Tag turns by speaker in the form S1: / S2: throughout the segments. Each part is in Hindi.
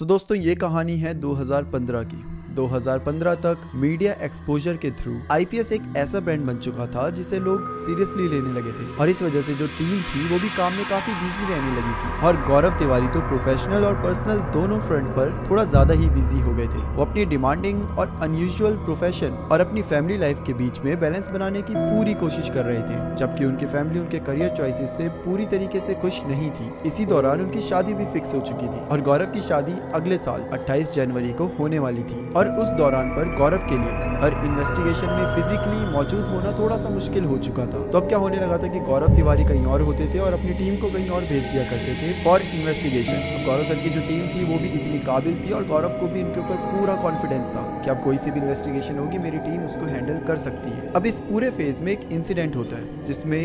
S1: दोस्तों ये कहानी है 2015 की। 2015 तक मीडिया एक्सपोजर के थ्रू आईपीएस एक ऐसा ब्रांड बन चुका था जिसे लोग सीरियसली लेने लगे थे और इस वजह से जो टीम थी वो भी काम में काफी बिजी रहने लगी थी। और गौरव तिवारी तो प्रोफेशनल और पर्सनल दोनों फ्रंट पर थोड़ा ज्यादा ही बिजी हो गए थे। वो अपनी डिमांडिंग और अनयूजुअल प्रोफेशन और अपनी फैमिली लाइफ के बीच में बैलेंस बनाने की पूरी कोशिश कर रहे थे, जबकि उनकी फैमिली उनके करियर चॉइसेस से पूरी तरीके से खुश नहीं थी। इसी दौरान उनकी शादी भी फिक्स हो चुकी थी और गौरव की शादी अगले साल 28 जनवरी को होने वाली थी। और उस दौरान पर गौरव के लिए हर इन्वेस्टिगेशन में फिजिकली मौजूद होना थोड़ा सा मुश्किल हो चुका था। तो अब क्या होने लगा था कि गौरव तिवारी कहीं और होते थे और अपनी टीम को कहीं और भेज दिया करते थे फॉर इन्वेस्टिगेशन। अब गौरव सर की जो टीम थी वो भी इतनी काबिल थी और गौरव को भी इनके ऊपर पूरा कॉन्फिडेंस था कि अब कोई सी भी इन्वेस्टिगेशन होगी मेरी टीम उसको हैंडल कर सकती है। अब इस पूरे फेज में एक इंसिडेंट होता है जिसमें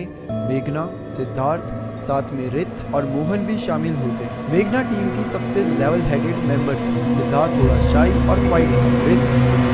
S1: मेघना, सिद्धार्थ, साथ में रित और मोहन भी शामिल होते हैं। मेघना टीम की सबसे लेवल हेडेड मेंबर थी, सिद्धार्थ थोड़ा शाई और क्वाइट था। रित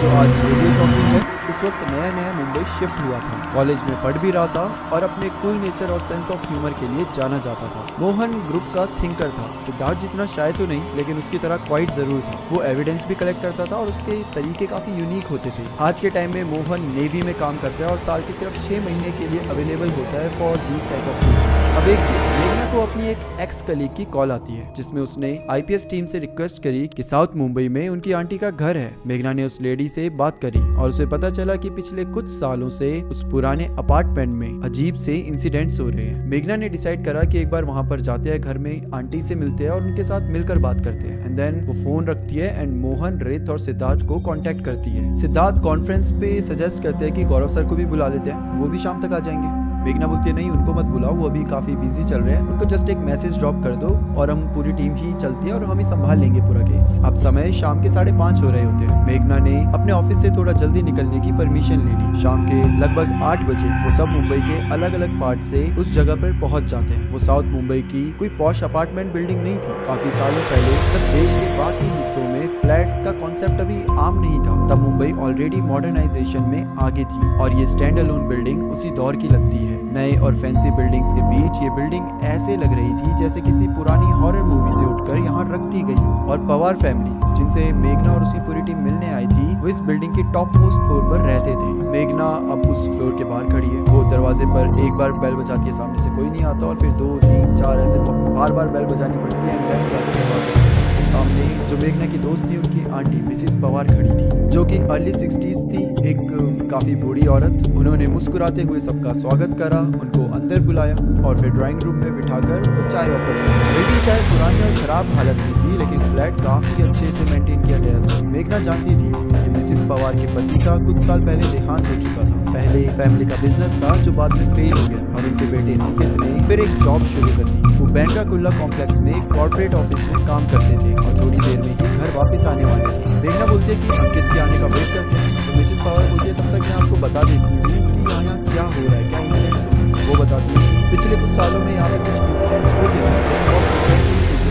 S1: जो आज रेडियो जॉकी है, इस वक्त नया नया मुंबई शिफ्ट हुआ था, कॉलेज में पढ़ भी रहा था और अपने कूल नेचर और सेंस ऑफ ह्यूमर के लिए जाना जाता था। मोहन ग्रुप का थिंकर था, सिद्धार्थ जितना शाय तो नहीं लेकिन उसकी तरह क्वाइट जरूर था। वो एविडेंस भी कलेक्ट करता था और उसके तरीके काफी यूनिक होते थे। आज के टाइम में मोहन नेवी में काम करता है और साल के सिर्फ 6 महीने के लिए अवेलेबल होता है for these type of things. अब एक मेघना को अपनी एक एक्स कलीग की कॉल आती है जिसमें उसने आईपीएस टीम से रिक्वेस्ट करी कि साउथ मुंबई में उनकी आंटी का घर है। मेघना ने उस लेडी से बात करी और उसे पता चला कि पिछले कुछ सालों से उस पुराने अपार्टमेंट में अजीब से इंसिडेंट्स हो रहे हैं। मेघना ने डिसाइड करा कि एक बार वहां पर जाते हैं, घर में आंटी से मिलते हैं और उनके साथ मिलकर बात करते हैं। एंड देन वो फोन रखती है एंड मोहन, रित और सिद्धार्थ को कांटेक्ट करती है। सिद्धार्थ कॉन्फ्रेंस पे सजेस्ट करते हैं कि गौरव सर को भी बुला लेते हैं, वो भी शाम तक आ जाएंगे। मेघना बोलती है नहीं, उनको मत बुलाओ, वो अभी काफी बिजी चल रहे हैं, उनको जस्ट एक मैसेज ड्रॉप कर दो और हम पूरी टीम ही चलती है और हम ही संभाल लेंगे पूरा केस। अब समय शाम के 5:30 हो रहे होते हैं। मेघना ने अपने ऑफिस से थोड़ा जल्दी निकलने की परमिशन ले ली। शाम के लगभग 8 बजे वो सब मुंबई के अलग अलग पार्ट से उस जगह पर पहुंच जाते हैं। वो साउथ मुंबई की कोई पॉश अपार्टमेंट बिल्डिंग नहीं थी। काफी सालों पहले जब देश के बाकी हिस्सों में फ्लैट्स का कॉन्सेप्ट अभी आम नहीं था, तब मुंबई ऑलरेडी मॉडर्नाइजेशन में आगे थी और ये स्टैंड अलोन बिल्डिंग उसी दौर की लगती है। नए और फैंसी बिल्डिंग्स के बीच ये बिल्डिंग ऐसे लग रही थी जैसे किसी पुरानी हॉरर मूवी से उठकर यहाँ रख दी गई हो। और पवार फैमिली जिनसे मेघना और उसकी पूरी टीम मिलने आई थी, वो इस बिल्डिंग के टॉप मोस्ट फ्लोर पर रहते थे। मेघना अब उस फ्लोर के बाहर खड़ी है। वो दरवाजे पर एक बार बेल बजाती है, सामने से कोई नहीं आता और फिर 2, 3, 4 ऐसे बार बार बेल बजानी पड़ती है। सामने जो मेघना की दोस्त थी, उनकी आंटी मिसेस पवार खड़ी थी, जो कि अर्ली 60s थी, एक काफी बूढ़ी औरत। उन्होंने मुस्कुराते हुए सबका स्वागत करा, उनको अंदर बुलाया और फिर ड्राइंग रूम में बिठाकर उनको चाय ऑफर की। बेटी चाय पुरानी और खराब हालत में थी लेकिन फ्लैट काफी अच्छे से मेंटेन किया गया था। मेघना जानती थी कि मिसेस पवार के पति का कुछ साल पहले देहांत हो चुका था। पहले फैमिली का बिजनेस था जो बाद में फेल हो गया और उनके बेटे अंकित ने फिर एक जॉब शुरू कर दी। वो बैंड्रा कुर्ला कॉम्प्लेक्स में एक कॉर्पोरेट ऑफिस में काम करते थे और थोड़ी देर में ही घर वापस आने वाले थे। मेघना बोलती है कि अंकित के आने का वेट करते हैं, तो मिसेस पवार बोलती है तब तक मैं आपको बता देती हूँ कि यहाँ क्या हो रहा है, क्या इंसिडेंट्स हो रहे हैं। वो बताती है पिछले कुछ सालों में यहाँ पे कुछ इंसिडेंट्स होते थे,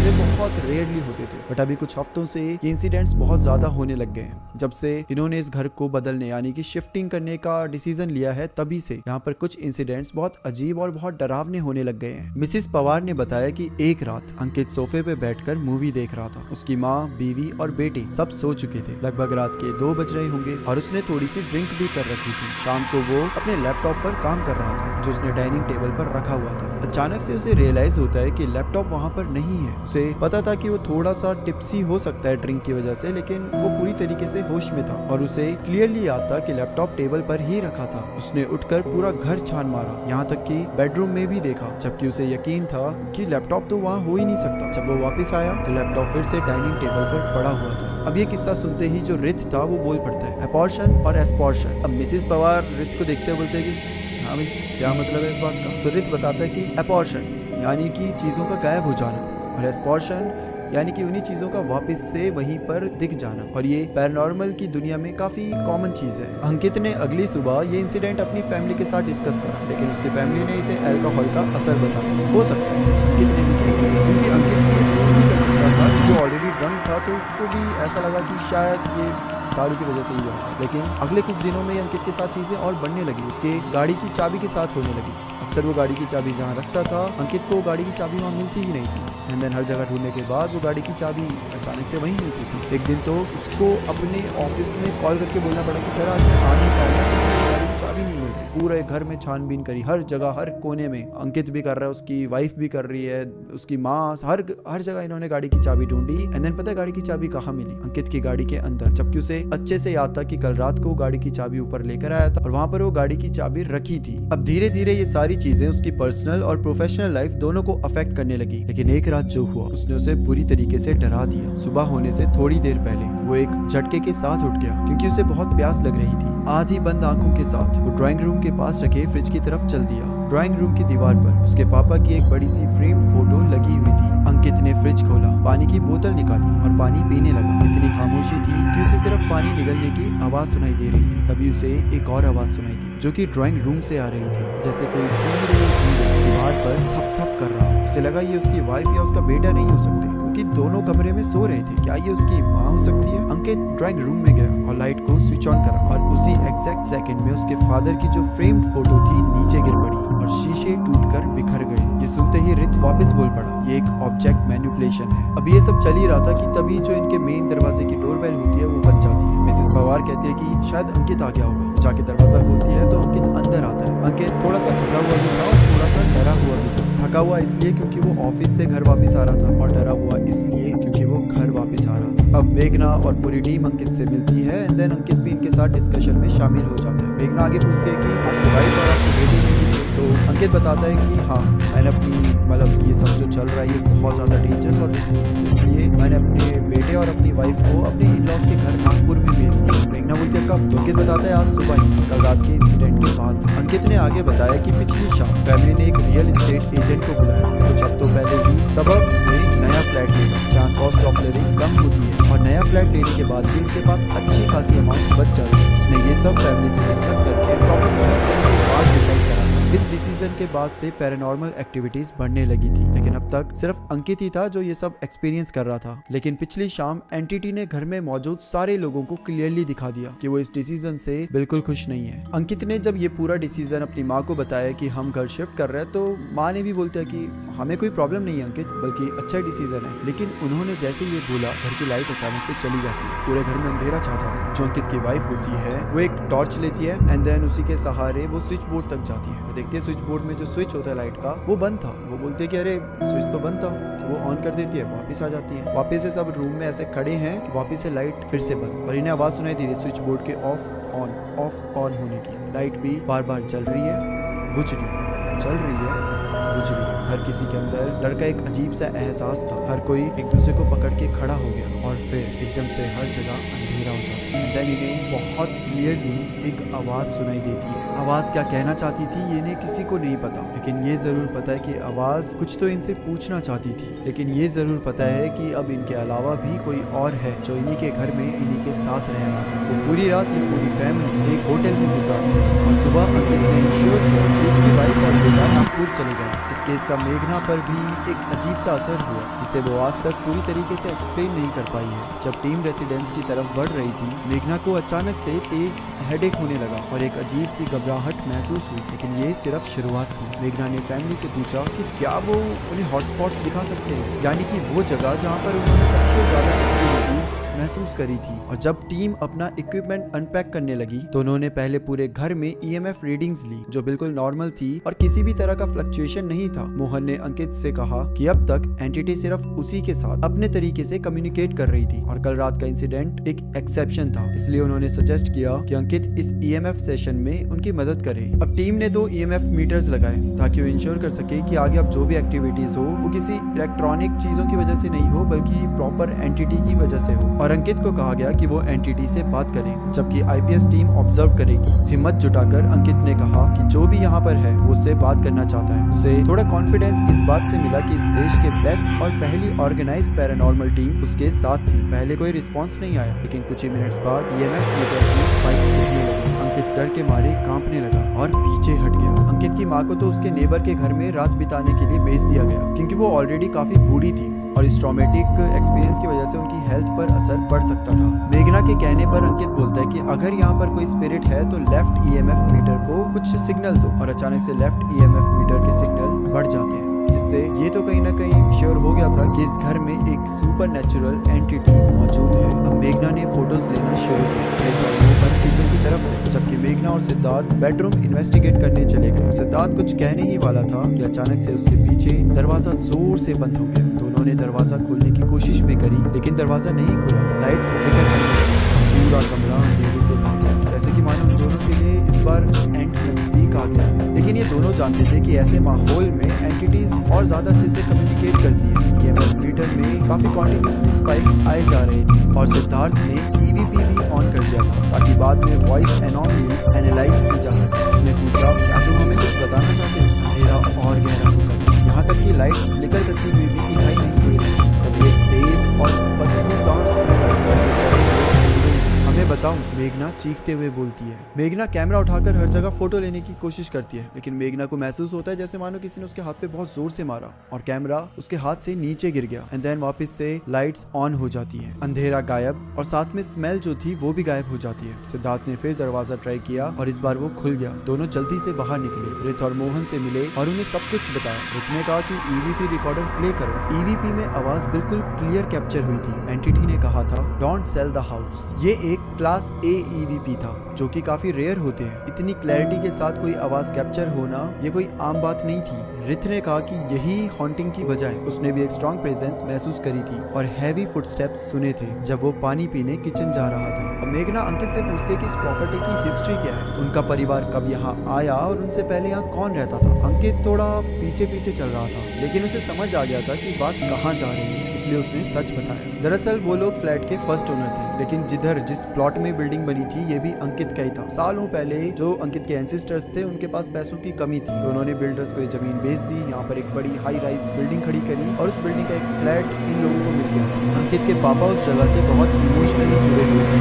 S1: बहुत रेयरली होते थे, बट अभी कुछ हफ्तों से ये इंसिडेंट्स बहुत ज्यादा होने लग गए हैं। जब से इन्होंने इस घर को बदलने यानी कि शिफ्टिंग करने का डिसीजन लिया है, तभी से यहाँ पर कुछ इंसिडेंट्स बहुत अजीब और बहुत डरावने होने लग गए हैं। मिसेस पवार ने बताया कि एक रात अंकित सोफे पे बैठकर मूवी देख रहा था। उसकी माँ, बीवी और बेटी सब सो चुके थे। लगभग रात के 2 बज रहे होंगे और उसने थोड़ी सी ड्रिंक भी कर रखी थी। शाम को वो अपने लैपटॉप पर काम कर रहा था जो उसने डाइनिंग टेबल पर रखा हुआ था। अचानक से उसे रियलाइज होता है कि लैपटॉप वहाँ पर नहीं है। उसे पता था कि वो थोड़ा सा टिप्सी हो सकता है ड्रिंक की वजह से, लेकिन वो पूरी तरीके से होश में था और उसे क्लियरली याद था कि लैपटॉप टेबल पर ही रखा था। उसने उठकर पूरा घर छान मारा, यहाँ तक कि बेडरूम में भी देखा, जबकि उसे यकीन था कि लैपटॉप तो वहाँ हो ही नहीं सकता। जब वो वापस आया तो लैपटॉप फिर से डाइनिंग टेबल पर पड़ा हुआ था। अब ये किस्सा सुनते ही जो रित था वो बोल पड़ता है अपॉर्शन और एस्पॉर्शन। अब मिसेस पवार रित को देखते हुए बोलते हैं कि हाँ भाई क्या मतलब है इस बात का। तो रित बताता है कि अपॉर्शन यानी कि चीजों का गायब हो जाना और एस्पॉर्शन यानी कि उन्हीं चीजों का वापस से वहीं पर दिख जाना। और ये पैरानॉर्मल की दुनिया में काफी कॉमन चीज है। अंकित ने अगली सुबह ये इंसिडेंट अपनी फैमिली के साथ डिस्कस करा, लेकिन उसकी फैमिली ने इसे अल्कोहल का असर बताया। हो सकता है अंकित ने भी कहा, क्योंकि अंकित ये कर सकता था, जो ऑलरेडी ड्रंक था, तो उसको भी ऐसा लगा कि शायद ये दारू की वजह से ही हुआ। लेकिन अगले कुछ दिनों में अंकित के साथ चीजें और बढ़ने लगी। उसके गाड़ी की चाबी के साथ होने लगी। अक्सर वो गाड़ी की चाबी जहाँ रखता था, अंकित को गाड़ी की चाबी वहाँ मिलती ही नहीं थी। एंड देन हर जगह ढूंढने के बाद वो गाड़ी की चाबी अचानक से वहीं मिलती थी। एक दिन तो उसको अपने ऑफिस में कॉल करके बोलना पड़ा कि सर आज मैं आ नहीं पाऊंगा, गाड़ी की चाबी नहीं मिल रही। पूरे घर में छानबीन करी, हर जगह हर कोने में। अंकित भी कर रहा है, उसकी वाइफ भी कर रही है, उसकी माँ, हर जगह इन्होंने गाड़ी की चाबी ढूंढी। एंड देन पता है गाड़ी की चाबी कहाँ मिली? अंकित की गाड़ी के अंदर, जबकि उसे अच्छे से याद था कि कल रात को गाड़ी की चाबी ऊपर लेकर आया था और वहां पर वो गाड़ी की चाबी रखी थी। अब धीरे धीरे ये सारी चीजें उसकी पर्सनल और प्रोफेशनल लाइफ दोनों को अफेक्ट करने लगी। लेकिन एक रात जो हुआ उसने उसे पूरी तरीके से डरा दिया। सुबह होने से थोड़ी देर पहले वो एक झटके के साथ उठ गया क्योंकि उसे बहुत प्यास लग रही थी। आधी बंद आंखों के साथ वो ड्राइंग रूम के पास रखे फ्रिज की तरफ चल दिया। ड्राइंग रूम की दीवार पर उसके पापा की एक बड़ी सी फ्रेम फोटो लगी हुई थी। अंकित ने फ्रिज खोला, पानी की बोतल निकाली और पानी पीने लगा। इतनी खामोशी थी कि उसे सिर्फ पानी निगलने की आवाज सुनाई दे रही थी। तभी उसे एक और आवाज सुनाई दी जो कि ड्राइंग रूम से आ रही थी, जैसे कोई धीरे धीरे दीवार पर थप थप कर रहा हो। उसे लगा ये उसकी वाइफ या उसका बेटा नहीं हो सकते क्योंकि दोनों कमरे में सो रहे थे। क्या ये उसकी माँ हो सकती है? अंकित ड्राइंग रूम में गया और लाइट को स्विच ऑन करा और उसी एग्जैक्ट सेकंड में उसके फादर की जो फ्रेम्ड फोटो थी नीचे गिर पड़ी और शीशे टूटकर बिखर गए। ये सुनते ही रित वापस बोल पड़ा, ये एक ऑब्जेक्ट मैनिपुलेशन है। अब ये सब चल ही रहा था कि तभी जो इनके मेन दरवाजे की डोरबेल होती है वो बज जाती है। मिसेस पवार कहती है कि शायद अंकित आ गया होगा। जाके दरवाजा खोलती है तो अंकित अंदर आता है। अंकित थोड़ा सा थका हुआ भी था और थोड़ा सा डरा हुआ भी था। थका हुआ इसलिए क्योंकि वो ऑफिस से घर वापस आ रहा था और डरा हुआ इसलिए क्योंकि वो घर वापस आ रहा था। अब मेघना और पूरी टीम अंकित से मिलती है एंड देन अंकित भी इनके साथ डिस्कशन में शामिल हो जाता है। मेघना आगे पूछती है कि आपकी वाइफ और आपकी बेटी नहीं थी? तो अंकित बताता है कि हाँ, मैंने अपनी मतलब ये सब जो चल रहा है ये बहुत ज़्यादा डेंजरस और रिस्की, इसलिए मैंने अपने बेटे और अपनी वाइफ को अपने इन-लॉज के घर नागपुर में भेज दिया। मेघना बोलती है कब? तो अंकित बताता है आज सुबह ही, कल रात के इंसिडेंट के बाद। अंकित ने आगे बताया कि पिछली शाम फैमिली ने एक रियल एस्टेट एजेंट को बुलाया। कुछ हफ्तों पहले ही सबर्ब्स में नया फ्लैट लेगा जहाँ कॉस्ट ऑफ लिविंग कम होती है और नया फ्लैट लेने के बाद भी इनके पास अच्छी खासी अमाउंट बच जाती है। उसने ये सब फैमिली से डिस्कस करके प्रॉपर्टी सर्च करने के बाद डिसाइड करा। इस डिसीजन के बाद से पैरानॉर्मल एक्टिविटीज बढ़ने लगी थी, लेकिन अब तक सिर्फ अंकित ही था जो ये सब एक्सपीरियंस कर रहा था। लेकिन पिछली शाम एंटिटी ने घर में मौजूद सारे लोगों को क्लियरली दिखा दिया कि वो इस डिसीजन से बिल्कुल खुश नहीं है। अंकित ने जब ये पूरा डिसीजन अपनी माँ को बताया कि हम घर शिफ्ट कर रहे हैं तो माँ ने भी बोलता है कि हमें कोई प्रॉब्लम नहीं है अंकित, बल्कि अच्छा डिसीजन है। लेकिन उन्होंने जैसे ये बोला घर की लाइट अचानक से चली जाती है, पूरे घर में अंधेरा छा जाता है। जो अंकित की वाइफ होती है वो एक टॉर्च लेती है एंड देन उसी के सहारे वो स्विच बोर्ड तक जाती है। देखते हैं स्विच बोर्ड में जो स्विच होता है लाइट का वो बंद था। वो बोलते हैं कि अरे स्विच तो बंद था। वो ऑन कर देती है, वापस आ जाती है। वापस से सब रूम में ऐसे खड़े हैं कि वापस से लाइट फिर से बंद और इन्हें आवाज सुनाई दे रही है स्विच बोर्ड के ऑफ ऑन होने की। लाइट भी बार बार चल रही है, बुझ रही है, चल रही है, बुझ रही है। हर किसी के अंदर डर का एक अजीब सा एहसास था। हर कोई एक दूसरे को पकड़ के खड़ा हो गया और फिर एकदम से हर जगह अंधेरा हो जाता है। देन इन्हें बहुत क्लियरली एक आवाज सुनाई देती है। आवाज क्या कहना चाहती थी ये इन्हें किसी को नहीं पता, लेकिन ये जरूर पता है कि आवाज कुछ तो इनसे पूछना चाहती थी। लेकिन ये जरूर पता है कि अब इनके अलावा भी कोई और है जो इन्हीं के घर में इन्हीं के साथ रह रहा था। वो पूरी रात ये पूरी फैमिली एक होटल में गुजारती और सुबह अंकित ने इंश्योर किया कि उसकी वाइफ और बेटा नागपुर चले जाए। इस केस का मेघना पर भी एक अजीब सा असर हुआ जिसे वो आज तक पूरी तरीके से एक्सप्लेन नहीं कर पाई है। जब टीम रेसिडेंस की तरफ बढ़ रही थी मेघना को अचानक से तेज हेडेक होने लगा और एक अजीब सी घबराहट महसूस हुई, लेकिन ये सिर्फ शुरुआत थी। मेघना ने फैमिली से पूछा कि क्या वो उन्हें हॉटस्पॉट्स दिखा सकते हैं, यानी कि वो जगह जहाँ पर उन्होंने सबसे ज्यादा एक्टिविटीज महसूस करी थी। और जब टीम अपना इक्विपमेंट अनपैक करने लगी तो उन्होंने पहले पूरे घर में ईएमएफ रीडिंग्स ली जो बिल्कुल नॉर्मल थी और किसी भी तरह का फ्लक्चुएशन नहीं था। मोहन ने अंकित से कहा कि अब तक एंटिटी सिर्फ उसी के साथ अपने तरीके से कम्युनिकेट कर रही थी और कल रात का इंसिडेंट एक एक्सेप्शन था, इसलिए उन्होंने सजेस्ट किया कि अंकित इस ईएमएफ सेशन में उनकी मदद करे। अब टीम ने 2 ईएमएफ मीटर्स लगाए ताकि वो इंश्योर कर सके कि आगे अब जो भी एक्टिविटीज हो वो किसी इलेक्ट्रॉनिक चीजों की वजह से नहीं हो बल्कि प्रॉपर एंटिटी की वजह से हो। और अंकित को कहा गया कि वो एंटिटी से बात करें जबकि आईपीएस टीम ऑब्जर्व करेगी। हिम्मत जुटाकर अंकित ने कहा कि जो भी यहाँ पर है वो उससे बात करना चाहता है। उसे थोड़ा कॉन्फिडेंस इस बात से मिला कि इस देश के बेस्ट और पहली ऑर्गेनाइज्ड पैरानॉर्मल टीम उसके साथ थी। पहले कोई रिस्पॉन्स नहीं आया, लेकिन कुछ ही मिनट्स बाद ईएमएफ मीटर्स की स्पाइक्स दिखने लगी। अंकित डर के मारे कांपने लगा और पीछे हट गया। अंकित की माँ को तो उसके नेबर के घर में रात बिताने के लिए भेज दिया गया क्योंकि वो ऑलरेडी काफी बूढ़ी थी और इस ट्रॉमेटिक एक्सपीरियंस की वजह से उनकी हेल्थ पर असर पड़ सकता था। मेघना के कहने पर अंकित बोलता है कि अगर यहाँ पर कोई स्पिरिट है तो लेफ्ट ईएमएफ मीटर को कुछ सिग्नल दो और अचानक से लेफ्ट ईएमएफ मीटर के सिग्नल बढ़ जाते हैं, जिससे ये तो कहीं ना कहीं श्योर हो गया था कि इस घर में एक सुपर नेचुरल एंटिटी मौजूद है। अब मेघना ने फोटोज लेना शुरू किया। वो किचन की तरफ गए, जबकि मेघना और सिद्धार्थ बेडरूम इन्वेस्टिगेट करने चले गए। सिद्धार्थ कुछ कहने ही वाला था कि अचानक से उसके पीछे दरवाजा जोर से बंद हो गया। दोनों ने दरवाजा खोलने की कोशिश भी करी, लेकिन दरवाजा नहीं खुला। लाइट्स फ्लिकर करने लगी, पूरा कमरा अंधेरे से भर गया, जैसे कि मानो दोनों के लिए इस बार एंड नजदीक आ गया। लेकिन ये दोनों जानते थे कि ऐसे माहौल में एंटिटीज और ज्यादा अच्छे से कम्युनिकेट करती है। ये मीटर में काफी कॉन्टिन्यूसली स्पाइक आए जा रहे थे और सिद्धार्थ ने ईवीपी भी ऑन कर दिया था ताकि बाद में वॉइस एनॉमलीज एनालाइज की जा सके। उसने पूछा, क्या तुम हमें कुछ बताना चाहते हो? अंधेरा और गहरा हो गया, यहाँ तक कि लाइट्स फ्लिकर करती हुई भी दिखाई नहीं दे रही। तभी एक तेज और बदबूदार स्मेल आई, जैसे सड़े हुए हमें बताओ, मेघना चीखते हुए बोलती है। मेघना कैमरा उठाकर हर जगह फोटो लेने की कोशिश करती है, लेकिन मेघना को महसूस होता है जैसे मानो किसी ने उसके हाथ पे बहुत जोर से मारा और कैमरा उसके हाथ से नीचे गिर गया। एंड देन वापस से लाइट्स ऑन हो जाती है, अंधेरा गायब और साथ में स्मेल जो थी वो भी गायब हो जाती है। सिद्धार्थ ने फिर दरवाजा ट्राई किया और इस बार वो खुल गया। दोनों जल्दी से बाहर निकले, रित और मोहन से मिले और उन्हें सब कुछ बताया। रित ने कहा कि ईवीपी रिकॉर्डर प्ले करो। ईवीपी में आवाज बिल्कुल क्लियर कैप्चर हुई थी। एंटिटी ने कहा था, डोंट सेल द हाउस। ये एक क्लास ए ईवीपी था, जो कि काफी रेयर होते हैं। इतनी क्लैरिटी के साथ कोई आवाज कैप्चर होना ये कोई आम बात नहीं थी। रिथ ने कहा कि यही हॉन्टिंग की वजह है। उसने भी एक स्ट्रॉन्ग प्रेजेंस महसूस करी थी और हैवी फुटस्टेप्स सुने थे जब वो पानी पीने किचन जा रहा था। अब मेघना अंकित से पूछती है कि इस प्रॉपर्टी की हिस्ट्री क्या है, उनका परिवार कब यहाँ आया और उनसे पहले यहाँ कौन रहता था। अंकित थोड़ा पीछे पीछे चल रहा था, लेकिन उसे समझ आ गया था कि बात कहाँ जा रही है, इसलिए उसने सच बताया। दरअसल वो लोग फ्लैट के फर्स्ट ओनर थे, लेकिन जिस प्लॉट में बिल्डिंग बनी थी ये भी अंकित का ही था। सालों पहले जो अंकित के एंसेस्टर्स थे उनके पास पैसों की कमी थी, तो उन्होंने बिल्डर्स को ये जमीन बेच दी, यहाँ पर एक बड़ी हाई राइज बिल्डिंग खड़ी करी और उस बिल्डिंग का एक फ्लैट इन लोगों को मिल गया। अंकित के पापा उस जगह से बहुत इमोशनली जुड़े हुए थे।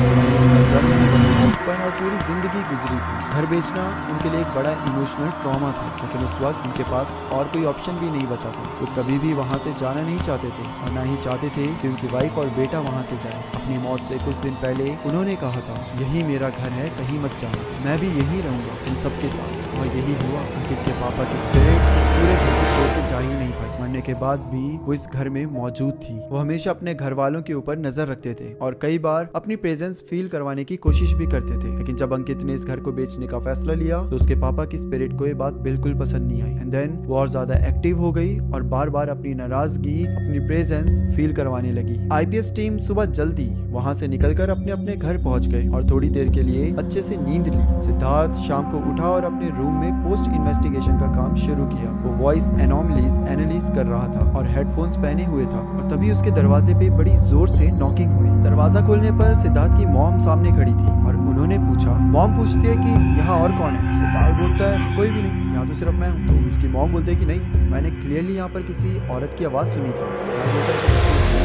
S1: बचपन और पूरी जिंदगी गुजरी थी। घर बेचना उनके लिए एक बड़ा इमोशनल ट्रॉमा था, लेकिन उस वक्त उनके पास और कोई ऑप्शन भी नहीं बचा था। वो कभी भी वहाँ से जाना नहीं चाहते थे और ना ही चाहते थे कि उनकी वाइफ और बेटा वहाँ से जाए। अपनी मौत से कुछ दिन पहले उन्होंने कहा था, यही मेरा घर है, कहीं मत जाना, मैं भी यहीं रहूंगा तुम सबके साथ। और यही हुआ। अंकित के पापा की स्पिरिट पूरे घर को छोड़ के जा ही नहीं पाई। मरने के बाद भी वो इस घर में मौजूद थी। वो हमेशा अपने घर वालों के ऊपर नजर रखते थे और कई बार अपनी प्रेजेंस फील करवाने की कोशिश भी करते थे। लेकिन जब अंकित ने इस घर को बेचने का फैसला लिया तो उसके पापा की स्पिरिट को ये बात बिल्कुल पसंद नहीं आई। एंड देन वो और ज्यादा एक्टिव हो गई और बार बार अपनी नाराजगी, अपनी प्रेजेंस फील करवाने लगी। आईपीएस टीम सुबह जल्दी वहाँ से निकलकर अपने अपने घर पहुंच गए और थोड़ी देर के लिए अच्छे से नींद ली। सिद्धार्थ शाम को उठा और अपने रूम में पोस्ट इन्वेस्टिगेशन का काम शुरू किया। वो वॉइस एनॉमलीज एनालिसिस कर रहा था और हेडफोन्स पहने हुए था और तभी उसके दरवाजे पे बड़ी जोर से नॉकिंग हुई। दरवाजा खोलने पर सिद्धार्थ की मॉम सामने खड़ी थी और उन्होंने पूछा। मॉम पूछती है कि यहाँ और कौन है? सिद्धार्थ बोलता है, कोई भी नहीं, यहाँ तो सिर्फ मैं हूँ। तो उसकी मॉम बोलते है कि नहीं, मैंने क्लियरली यहाँ पर किसी औरत की आवाज सुनी थी। सिद्धार्थ बोलता है,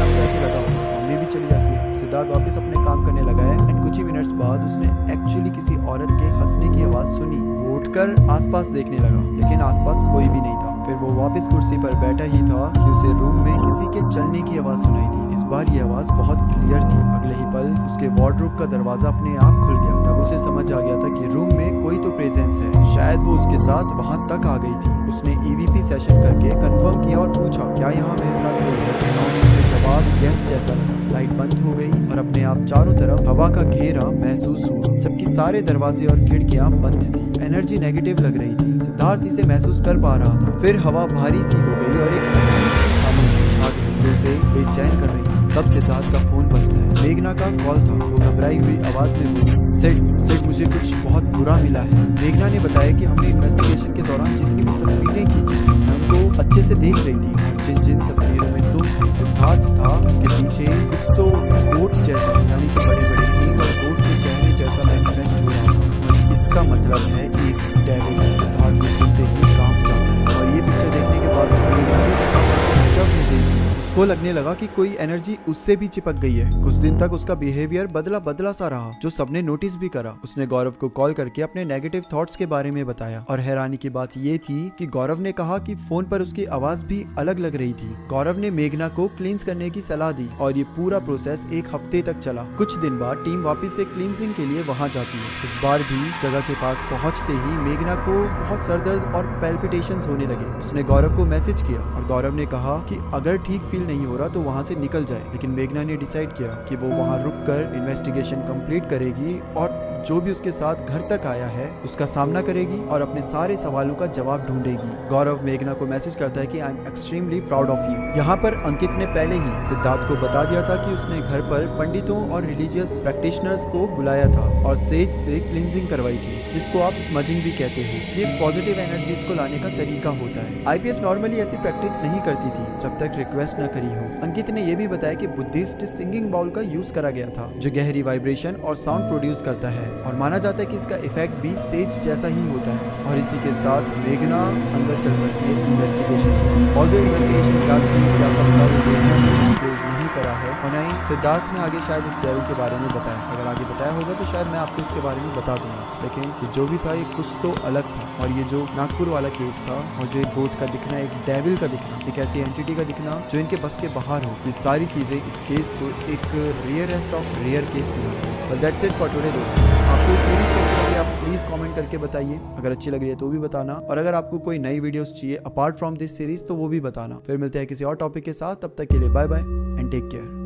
S1: आपको ऐसे लगा होगा। मम्मी भी चली जाती है। सिद्धार्थ वापस अपने काम करने लगा है एंड कुछ ही मिनट्स बाद उसने एक्चुअली किसी औरत के हंसने की आवाज सुनी। वो उठकर आसपास देखने लगा, लेकिन आसपास कोई भी नहीं था। फिर वो वापस कुर्सी पर बैठा ही था कि उसे रूम में किसी के चलने की आवाज सुनाई दी। इस बार ये आवाज बहुत क्लियर थी। अगले ही पल उसके वार्डरोब का दरवाजा अपने आप खुल गया। तब उसे समझ आ गया था कि रूम में कोई तो प्रेजेंस है। शायद वो उसके साथ वहां तक आ गई थी। उसने ईवीपी सेशन करके कंफर्म किया और पूछा, क्या यहाँ मेरे साथ कोई है? जवाब यस जैसा लगा। लाइट बंद हो गई और अपने आप चारों तरफ हवा का घेरा महसूस हुआ, जबकि सारे दरवाजे और खिड़कियां बंद थी। एनर्जी नेगेटिव लग रही थी। सिद्धार्थ इसे महसूस कर पा रहा था। फिर हवा भारी सी हो गई और एक अजीब सी खामोशी छा गई जो उसे बेचैन कर रही थी। तब सिद्धार्थ का फोन बजता है। मेघना का कॉल था। वो घबराई हुई आवाज में बोली, सिड मुझे कुछ बहुत बुरा मिला है। मेघना ने बताया कि हमने इन्वेस्टिगेशन के दौरान जितनी भी तस्वीरें खींची थी मैं उनको अच्छे से देख रही थी। जिन जिन तस्वीरों में तुम थे, सिद्धार्थ था, उसके पीछे कुछ तो गोट जैसा, यानी कि बड़े बड़े सींग और गोट के चेहरे जैसा मैनिफेस्ट हो रहा था। और इसका मतलब है एक डेविल। सिद्धार्थ को सुनते ही कांप जाता है और ये पिक्चर देखने के बाद मेघना भी डिस्टर्ब हो गई। उसको उसको लगने लगा कि कोई एनर्जी उससे भी चिपक गई है। कुछ दिन तक उसका बिहेवियर बदला बदला सा रहा, जो सबने नोटिस भी करा। उसने गौरव को कॉल करके अपने नेगेटिव थॉट्स के बारे में बताया और हैरानी की बात ये थी कि गौरव ने कहा कि फोन पर उसकी आवाज भी अलग लग रही थी। गौरव ने मेघना को क्लींस करने की सलाह दी और ये पूरा प्रोसेस एक हफ्ते तक चला। कुछ दिन बाद टीम वापस से क्लींसिंग के लिए वहां जाती है। इस बार भी जगह के पास पहुंचते ही मेघना को बहुत सरदर्द और पैल्पिटेशंस होने लगे। उसने गौरव को मैसेज किया और गौरव ने कहा कि अगर ठीक फील नहीं हो रहा तो वहां से निकल जाए, लेकिन मेघना ने डिसाइड किया कि वो वहां रुककर इन्वेस्टिगेशन कंप्लीट करेगी और जो भी उसके साथ घर तक आया है उसका सामना करेगी और अपने सारे सवालों का जवाब ढूंढेगी। गौरव मेघना को मैसेज करता है कि I am extremely proud of you. यहाँ पर अंकित ने पहले ही सिद्धार्थ को बता दिया था कि उसने घर पर पंडितों और रिलीजियस प्रैक्टिशनर्स को बुलाया था और सेज से क्लींजिंग करवाई थी, जिसको आप स्मजिंग भी कहते हो। ये पॉजिटिव एनर्जीज को लाने का तरीका होता है। आईपीएस नॉर्मली ऐसी प्रैक्टिस नहीं करती थी जब तक रिक्वेस्ट न करी हो। अंकित ने यह भी बताया कि बुद्धिस्ट सिंगिंग बाउल का यूज करा गया था, जो गहरी वाइब्रेशन और साउंड प्रोड्यूस करता है और माना जाता है कि इसका इफेक्ट भी सेज जैसा ही होता है। और इसी के साथ मेघना अंदर चल पड़ती है इन्वेस्टिगेशन। और जो इन्वेस्टिगेशन क्या थी, क्या सब था, वो मेघना ने डिस्क्लोज नहीं करा है और नहीं सिद्धार्थ ने आगे शायद इस डेविल के बारे में बताया। अगर आगे बताया होगा तो शायद मैं आपको इसके बारे में बता दूंगा, लेकिन ये जो भी था ये कुछ तो अलग था। और ये जो नागपुर वाला केस था और जो एक गोट का दिखना, एक डेविल का दिखना, एक ऐसी एंटिटी का दिखना जो इनके बस के बाहर हो, ये सारी चीजें इस केस को एक रेयरेस्ट ऑफ रेयर केस बनाती है। Well, that's it for today दोस्तों। आपको सीरीज कैसी लगी आप प्लीज कमेंट करके बताइए। अगर अच्छी लग रही है तो भी बताना, और अगर आपको कोई नई वीडियोस चाहिए अपार्ट फ्रॉम दिस सीरीज तो वो भी बताना। फिर मिलते हैं किसी और टॉपिक के साथ, तब तक के लिए bye bye and take care.